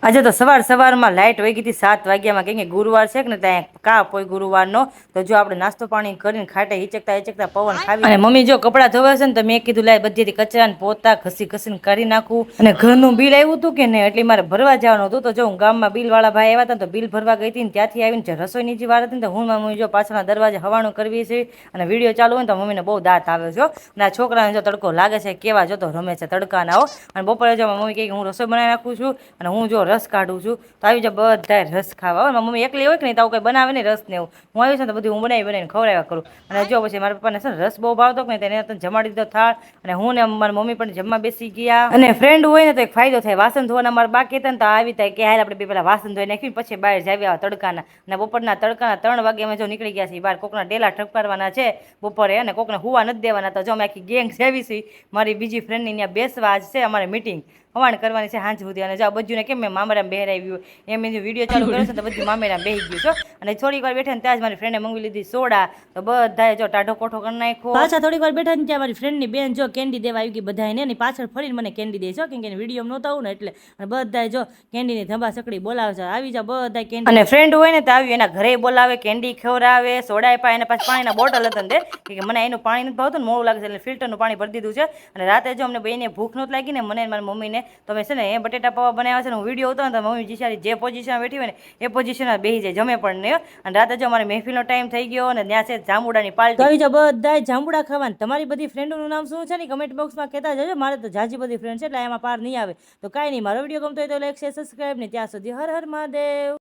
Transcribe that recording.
આજે તો સવારમાં લાઇટ વહી ગઈ હતી 7 વાગ્યામાં, કેમ કે ગુરુવાર છે કે ને ત્યાં કાપ હોય ગુરુવારનો. તો જો આપણે નાસ્તો પાણી કરીને ખાટે હિચકતા પવન ખાવી, અને મમ્મી જો કપડાં ધોવે છે ને તો મેં કીધું લાય બધીથી કચરા ને પોતા ઘસીને કરી નાખું. અને ઘરનું બિલ આવ્યું હતું કે ને એટલે મારે ભરવા જવાનું હતું. તો જો હું ગામમાં બિલ વાળા ભાઈ આવ્યા હતા તો બિલ ભરવા ગઈ હતી ને ત્યાંથી આવીને રસોઈની જે વાર હતી ને તો હું મમ્મી જો પાછળના દરવાજે હવાનું કરવી છે અને વિડીયો ચાલુ હોય ને તો મમ્મીને બહુ દાંત આવે છે. અને આ છોકરાને જો તડકો લાગે છે કેવા જો તો રમે છે તડકાના. અને બપોરે જો મમ્મી કહે કે હું રસોઈ બનાવી નાખું છું અને હું જો રસ કાઢું છું. તો આવી જાય બધા રસ ખાવા હોય. મમ્મી એકલી હોય કે નહીં તો કંઈ બનાવે નહીં રસ ને એવું. હું આવી છું ને તો બધું હું બનાવીને ખવડાવ્યા કરું. અને જો પછી મારા પપ્પાને છે ને રસ બહુ ભાવતો કે નહીં તેને જમાડી દીધો થાળ. અને હું ને મારી મમ્મી પણ જમવા બેસી ગયા. અને ફ્રેન્ડ હોય ને તો એક ફાયદો થાય, વાસણ ધોવાના મારા બાકી હતા ને તો આવી થાય કે હાલ આપણે બે પેલા વાસણ ધોઈ નાખી પછી બહાર જાવી આવા તડકાના. અને બપોરના તડકાના 3 વાગે અમે જો નીકળી ગયા છીએ બહાર. કોકના ડેલા ઠપકારવાના છે બપોરે અને કોકને હુવા નથી દેવાના. તો જો અમે આખી ગેંગ સેવી છીએ મારી બીજી ફ્રેન્ડની ત્યાં બેસવા આજ છે અમારે મીટિંગ હવાણ કરવાની છે સાંજ સુધી. અને જો બધું કેમ મેં મામેરામાં બેહરાવ્યું એમ વિડીયો ચાલુ કર્યો છે તો બધું મામેરામાં બેસી ગયું છો. અને થોડીક વાર બેઠા ને ત્યાં જ મારી ફ્રેન્ડે મંગવી લીધી સોડા. તો બધાએ જો ટાઢો કોઠો કરી નાખ્યો. પાછા થોડીક વાર બેઠા ને ત્યાં મારી ફ્રેન્ડની બેન જો કેન્ડી દેવા આવી ગઈ બધાને. એની પાછળ ફરીને મને કેન્ડી દે છે કેમ કે વિડીયો નહોતા આવું ને એટલે. અને બધાએ જો કેન્ડીની ધંબા સકડી બોલાવે છે, આવી જાવ બધા કેન્ડી. અને ફ્રેન્ડ હોય ને તો આવી એના ઘરે બોલાવે, કેન્ડી ખવડાવે, સોડા પાય. એને પાછી પાણીના બોટલ હતા દે કે મને એનું પાણી નથી ભાવતું ને મોડું લાગે છે એટલે ફિલ્ટરનું પાણી ભરી દીધું છે. અને રાતે જો અમને બેને ભૂખ નહોતી લાગી ને મને મારી મમ્મીને તો મેં છે ને એ બટેટા પૌવા બનાવ્યા છે ને હું વિડીયો ઉતારું ને તો મમ્મી જીસારી જે પોઝિશનમાં બેઠી હોય ને એ પોઝિશનમાં બેસી જાય, જમે પણ નહીં. અને રાતે જો અમારે મહેફિલનો ટાઈમ થઈ ગયો અને ત્યાં છે જાંબુડાની પાર્ટી. આવી જાવ બધા જાંબુડા ખાવાનું. તમારી બધી ફ્રેન્ડોનું નામ શું છે ને કમેન્ટ બોક્સમાં કહેતા જજો. મારે તો જાજી બધી ફ્રેન્ડ છે એટલે એમાં પાર નહીં આવે. તો કાંઈ નહીં, મારો વિડીયો ગમતો હોય તો લાઈક શેર સબસ્ક્રાઈબ ને ત્યાં સુધી હર હર મહાદેવ.